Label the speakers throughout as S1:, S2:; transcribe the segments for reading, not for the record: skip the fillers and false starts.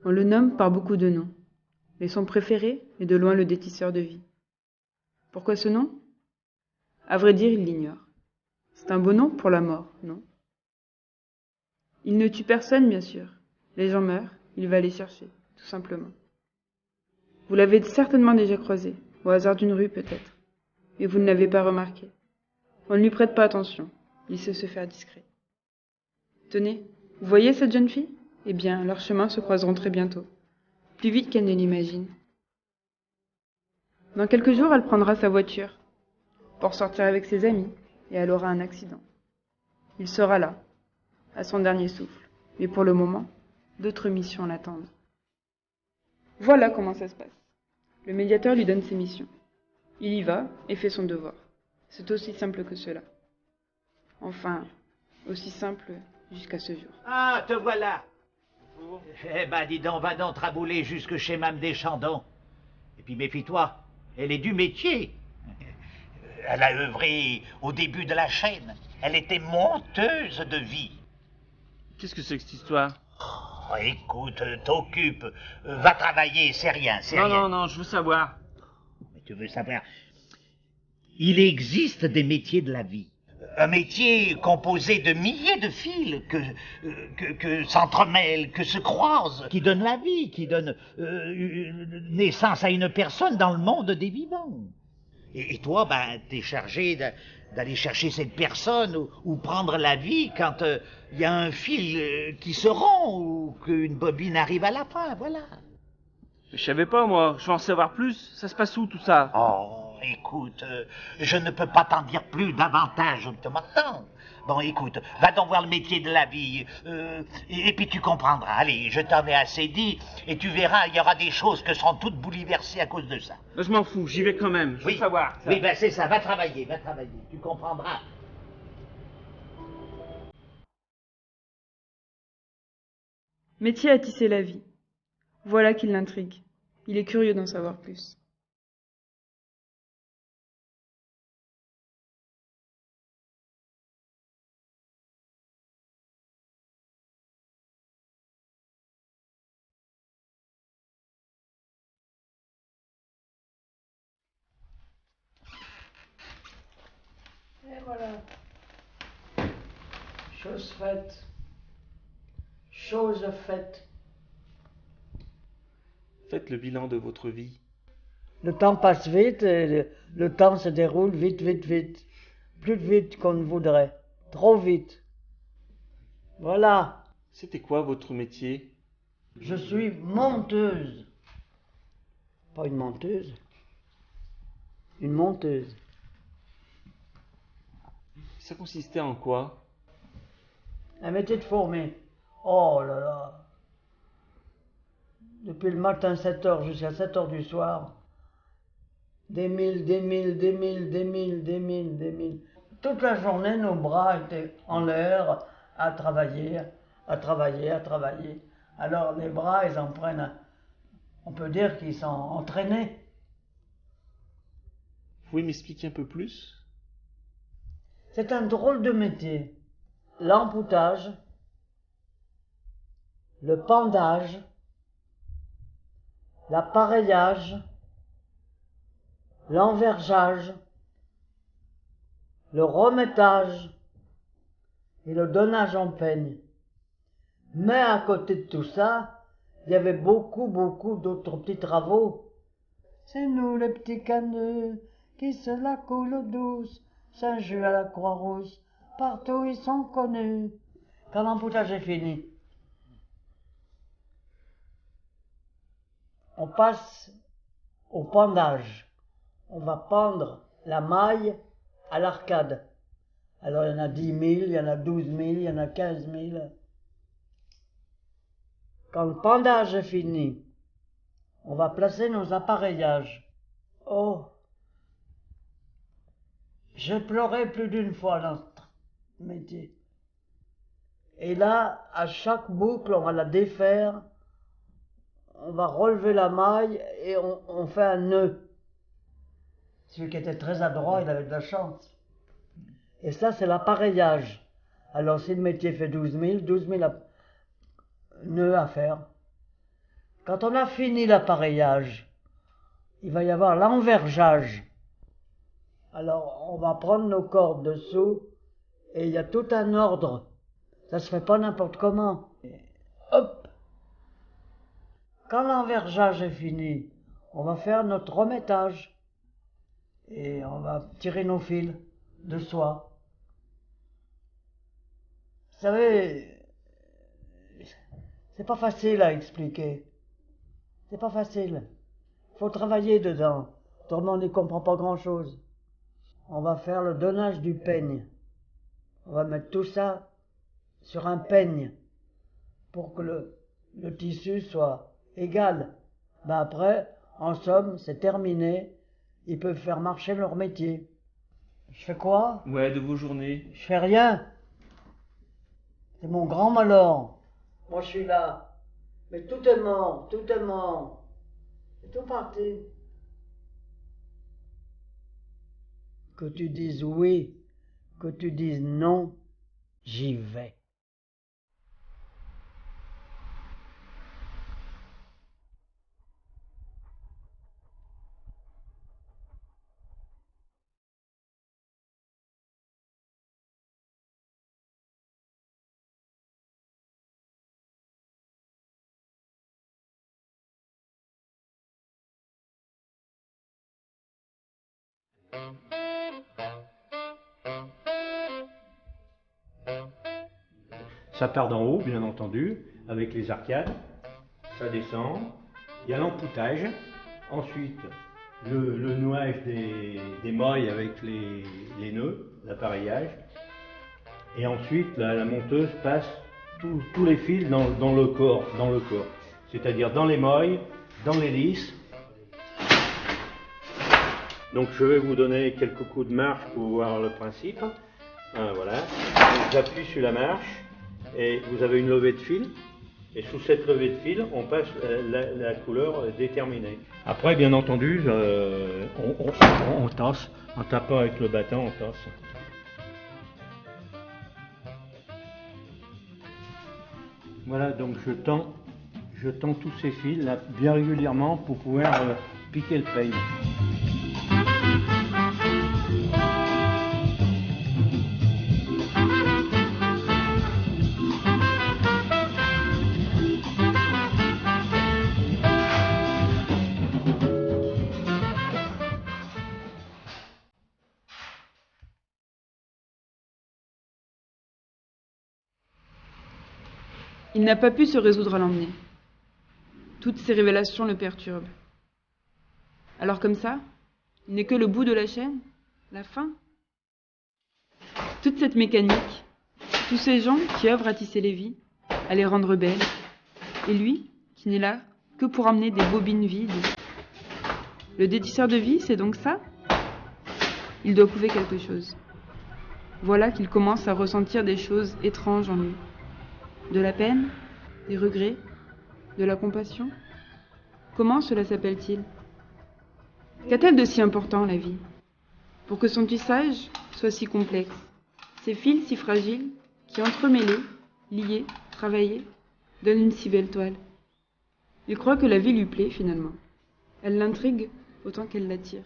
S1: On le nomme par beaucoup de noms, mais son préféré est de loin le détisseur de vie. Pourquoi ce nom? À vrai dire, il l'ignore. C'est un beau nom pour la mort, non? Il ne tue personne, bien sûr. Les gens meurent, il va les chercher, tout simplement. Vous l'avez certainement déjà croisé, au hasard d'une rue peut-être, mais vous ne l'avez pas remarqué. On ne lui prête pas attention, il sait se faire discret. Tenez, vous voyez cette jeune fille? Eh bien, leurs chemins se croiseront très bientôt, plus vite qu'elle ne l'imagine. Dans quelques jours, elle prendra sa voiture pour sortir avec ses amis, et elle aura un accident. Il sera là, à son dernier souffle, mais pour le moment, d'autres missions l'attendent. Voilà comment ça se passe. Le médiateur lui donne ses missions. Il y va et fait son devoir. C'est aussi simple que cela. Enfin, aussi simple jusqu'à ce jour.
S2: Ah, te voilà. Eh ben, dis donc, va donc trabouler jusque chez Mme Deschandons. Et puis méfie-toi, elle est du métier. Elle a œuvré au début de la chaîne. Elle était monteuse de vie.
S3: Qu'est-ce que c'est que cette histoire?
S2: Oh, écoute, t'occupe. Va travailler, c'est rien, c'est rien.
S3: Non, je veux savoir.
S2: Mais tu veux savoir? Il existe des métiers de la vie. Un métier composé de milliers de fils que s'entremêlent, que se croisent, qui donne la vie, qui donne naissance à une personne dans le monde des vivants. Et toi, ben, t'es chargé d'aller chercher cette personne ou prendre la vie quand il y a un fil qui se rompt ou qu'une bobine arrive à la fin, voilà.
S3: Je savais pas, moi. Je veux en savoir plus. Ça se passe où, tout ça?
S2: Oh, écoute, je ne peux pas t'en dire plus davantage, te m'attends. Bon, écoute, va donc voir le métier de la vie, et puis tu comprendras. Allez, je t'en ai assez dit, et tu verras, il y aura des choses que seront toutes bouleversées à cause de ça.
S3: Je m'en fous, j'y vais quand même. Je veux savoir. Ça.
S2: Oui, ben c'est ça, va travailler, tu comprendras.
S1: Métier à tisser la vie. Voilà qui l'intrigue. Il est curieux d'en savoir plus.
S4: Et voilà. Chose faite. Chose faite.
S3: Faites le bilan de votre vie.
S4: Le temps passe vite et le temps se déroule vite, vite, vite. Plus vite qu'on ne voudrait. Trop vite. Voilà.
S3: C'était quoi votre métier?
S4: Je suis monteuse. Pas une menteuse. Une monteuse.
S3: Ça consistait en quoi?
S4: Un métier de fourmi. Oh là là. Depuis le matin 7h jusqu'à 7h du soir. Des milles, des milles, des milles, des milles, des milles, des milles. Toute la journée, nos bras étaient en l'air à travailler, à travailler, à travailler. Alors les bras, ils en prennent, on peut dire qu'ils sont entraînés.
S3: Vous pouvez m'expliquer un peu plus?
S4: C'est un drôle de métier. L'empoutage, le pendage, l'appareillage, l'envergeage, le remettage et le donnage en peigne. Mais à côté de tout ça, il y avait beaucoup d'autres petits travaux. C'est nous les petits caneux qui se la coulent douce, Saint-Just à la Croix-Rousse, partout ils sont connus. Quand l'empoutage est fini, on passe au pendage. On va pendre la maille à l'arcade. Alors il y en a 10 000, il y en a 12 000, il y en a 15 000. Quand le pendage est fini, on va placer nos appareillages. Oh, j'ai pleuré plus d'une fois dans ce métier. Et là, à chaque boucle, on va la défaire, on va relever la maille et on fait un nœud. Celui qui était très adroit, il avait de la chance. Et ça, c'est l'appareillage. Alors, si le métier fait 12 000 nœuds à faire. Quand on a fini l'appareillage, il va y avoir l'envergeage. Alors, on va prendre nos cordes dessous et il y a tout un ordre. Ça se fait pas n'importe comment. Hop! Quand l'envergeage est fini, on va faire notre remettage. Et on va tirer nos fils de soie. Vous savez, c'est pas facile à expliquer. C'est pas facile. Faut travailler dedans. Autrement, on n'y comprend pas grand-chose. On va faire le donnage du peigne. On va mettre tout ça sur un peigne pour que le tissu soit égal. Ben après, en somme, c'est terminé. Ils peuvent faire marcher leur métier. Je fais quoi?
S3: Ouais, de vos journées.
S4: Je fais rien. C'est mon grand malheur. Moi, je suis là. Mais tout est mort, tout est mort. C'est tout parti. Que tu dises oui, que tu dises non, j'y vais.
S5: Ça part d'en haut, bien entendu, avec les arcades. Ça descend. Il y a l'empoutage. Ensuite, le nouage des moilles avec les nœuds, l'appareillage. Et ensuite, la monteuse passe tous les fils dans le corps. C'est-à-dire dans les moilles, dans les lisses. Donc je vais vous donner quelques coups de marche pour voir le principe. Voilà. J'appuie sur la marche et vous avez une levée de fil. Et sous cette levée de fil, on passe la couleur déterminée. Après, bien entendu, on tasse. En tapant avec le bâton, on tasse. Voilà, donc je tends tous ces fils là bien régulièrement pour pouvoir piquer le peigne.
S1: Il n'a pas pu se résoudre à l'emmener. Toutes ces révélations le perturbent. Alors comme ça, il n'est que le bout de la chaîne, la fin. Toute cette mécanique, tous ces gens qui œuvrent à tisser les vies, à les rendre belles, et lui, qui n'est là que pour emmener des bobines vides. Le détisseur de vie, c'est donc ça? Il doit couver quelque chose. Voilà qu'il commence à ressentir des choses étranges en lui. De la peine, des regrets, de la compassion. Comment cela s'appelle-t-il? Qu'a-t-elle de si important, la vie? Pour que son tissage soit si complexe, ces fils si fragiles, qui entremêlés, liés, travaillés, donnent une si belle toile. Il croit que la vie lui plaît, finalement. Elle l'intrigue autant qu'elle l'attire.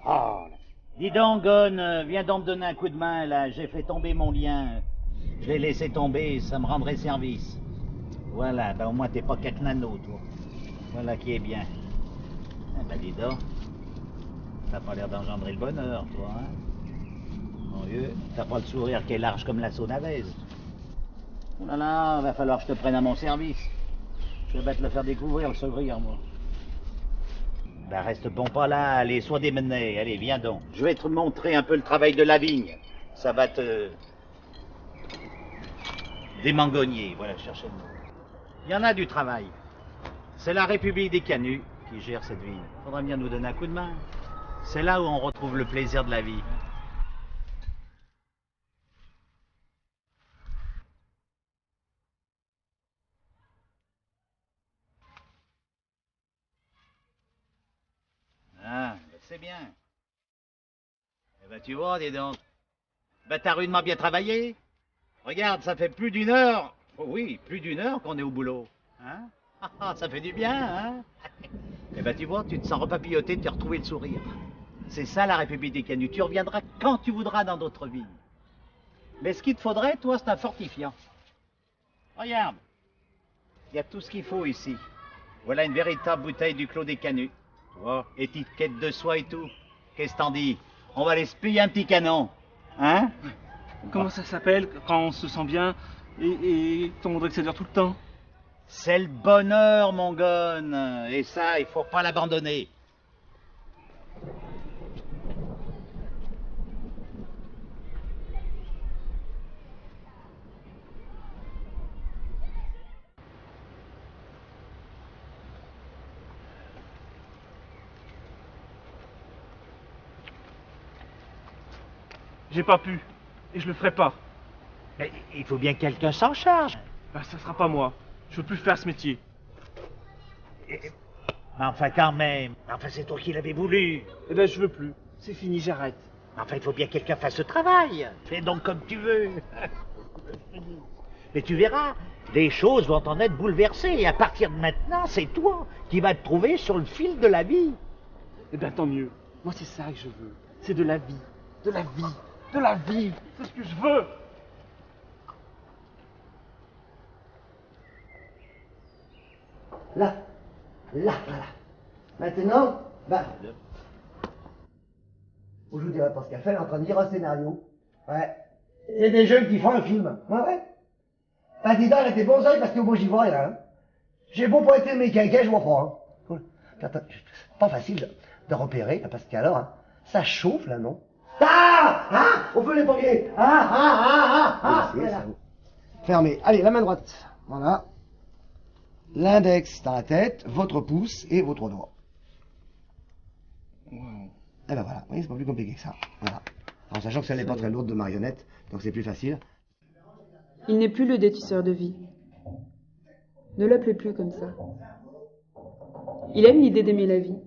S2: Oh, dis donc, Gon, viens donc me donner un coup de main, là. J'ai fait tomber mon lien. Je l'ai laissé tomber, ça me rendrait service. Voilà, ben au moins t'es pas 4 nanos, toi. Voilà qui est bien. Ah ben dis donc, t'as pas l'air d'engendrer le bonheur, toi, hein. Mon vieux, t'as pas le sourire qui est large comme la Saunavaise. Oh là là, va falloir que je te prenne à mon service. Je vais te le faire découvrir, le sourire, moi. Ben reste bon pas là, allez, sois démené, allez, viens donc. Je vais te montrer un peu le travail de la vigne. Ça va te... démangonnier, voilà, je cherchais le mot. Il y en a du travail. C'est la République des Canuts qui gère cette vigne. Faudra bien nous donner un coup de main. C'est là où on retrouve le plaisir de la vie. Ah, ben c'est bien. Eh ben tu vois, dis donc. Ben t'as rudement bien travaillé. Regarde, ça fait plus d'une heure. Oh oui, plus d'une heure qu'on est au boulot. Hein? Ah, ça fait du bien, hein? Eh ben tu vois, tu te sens repapilloté de te retrouver le sourire. C'est ça la République des Canuts. Tu reviendras quand tu voudras dans d'autres vies. Mais ce qu'il te faudrait, toi, c'est un fortifiant. Regarde, il y a tout ce qu'il faut ici. Voilà une véritable bouteille du Clos des Canuts. Tu vois, étiquette de soie et tout. Qu'est-ce que t'en dis? On va aller se payer un petit canon. Hein?
S3: Comment ça s'appelle quand on se sent bien et qu'on voudrait que ça dure tout le temps?
S2: C'est le bonheur, mon gonne. Et ça, il faut pas l'abandonner.
S3: J'ai pas pu. Et je le ferai pas.
S2: Mais il faut bien que quelqu'un s'en charge.
S3: Bah ça sera pas moi. Je veux plus faire ce métier.
S2: Enfin, quand même. Enfin, c'est toi qui l'avais voulu.
S3: Eh ben je veux plus. C'est fini, j'arrête.
S2: Enfin, il faut bien que quelqu'un fasse ce travail. Fais donc comme tu veux. Mais tu verras, les choses vont en être bouleversées. Et à partir de maintenant, c'est toi qui vas te trouver sur le fil de la vie.
S3: Eh ben tant mieux. Moi c'est ça que je veux. C'est de la vie. De la vie. De la vie. C'est ce que je veux.
S6: Là, voilà. Maintenant, je vous dirai pas ce qu'elle fait, elle est en train de lire un scénario. Ouais. Il y a des jeunes qui font un film. Ouais. Pas dis donc, elle était bonne parce que moi j'y vois rien. Hein. J'ai beau pas être mes caquets, je vois pas. Hein. Attends, c'est pas facile de repérer, là, parce qu'alors, hein, ça chauffe là, non? On peut les pompiers. Voilà. Fermez. Allez, la main droite. Voilà. L'index dans la tête, votre pouce et votre doigt. Et ben voilà, oui, c'est pas plus compliqué que ça. Voilà. En sachant que celle n'est pas très lourde de marionnette, donc c'est plus facile.
S1: Il n'est plus le détisseur de vie. Ne l'appelez plus comme ça. Il aime l'idée d'aimer la vie.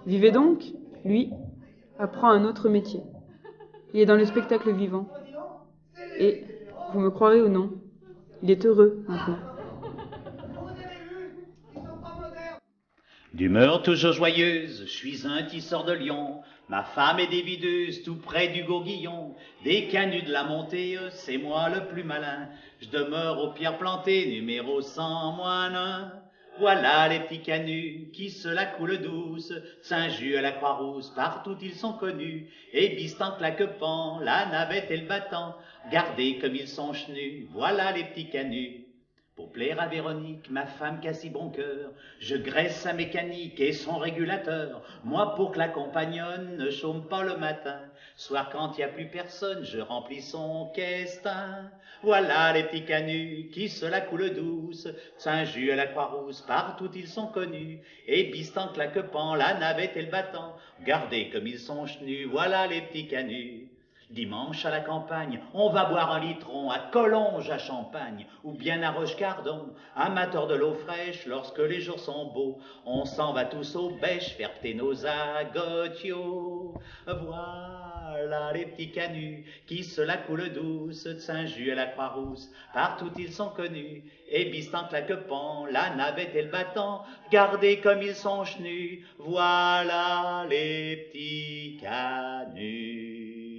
S1: Vivez donc, lui, apprend un autre métier. Il est dans le spectacle vivant. Et, vous me croirez ou non, il est heureux maintenant.
S2: D'humeur toujours joyeuse, je suis un tisseur de lion. Ma femme est des videuses tout près du Gourguillon. Des canuts de la montée, c'est moi le plus malin. Je demeure aux pierres plantées, numéro 100 moins 1. Voilà les petits canuts qui se la coulent douce. Saint-Just à la Croix-Rousse, partout ils sont connus. Et Bistan, Claquepant, la navette et le battant. Regardez comme ils sont chenus, voilà les petits canuts. Pour plaire à Véronique, ma femme qui a si bon cœur, je graisse sa mécanique et son régulateur. Moi, pour que la compagnonne ne chôme pas le matin, soir quand il n'y a plus personne, je remplis son questin. Voilà les petits canuts qui se la coulent douce, Saint-Just à la Croix-Rousse, partout ils sont connus. Et Bistan, Claquepant, la navette et le battant, regardez comme ils sont chenus, voilà les petits canuts. Dimanche à la campagne, on va boire un litron à Collonges à Champagne, ou bien à Rochecardon, amateur de l'eau fraîche, lorsque les jours sont beaux, on s'en va tous aux bêches faire péter nos agotio. Voilà les petits canuts qui se la coulent douce, de Saint-Just à la Croix-Rousse, partout ils sont connus. Et Bistan, Claquepant, la navette et le battant, regardez comme ils sont chenus, voilà les petits canuts.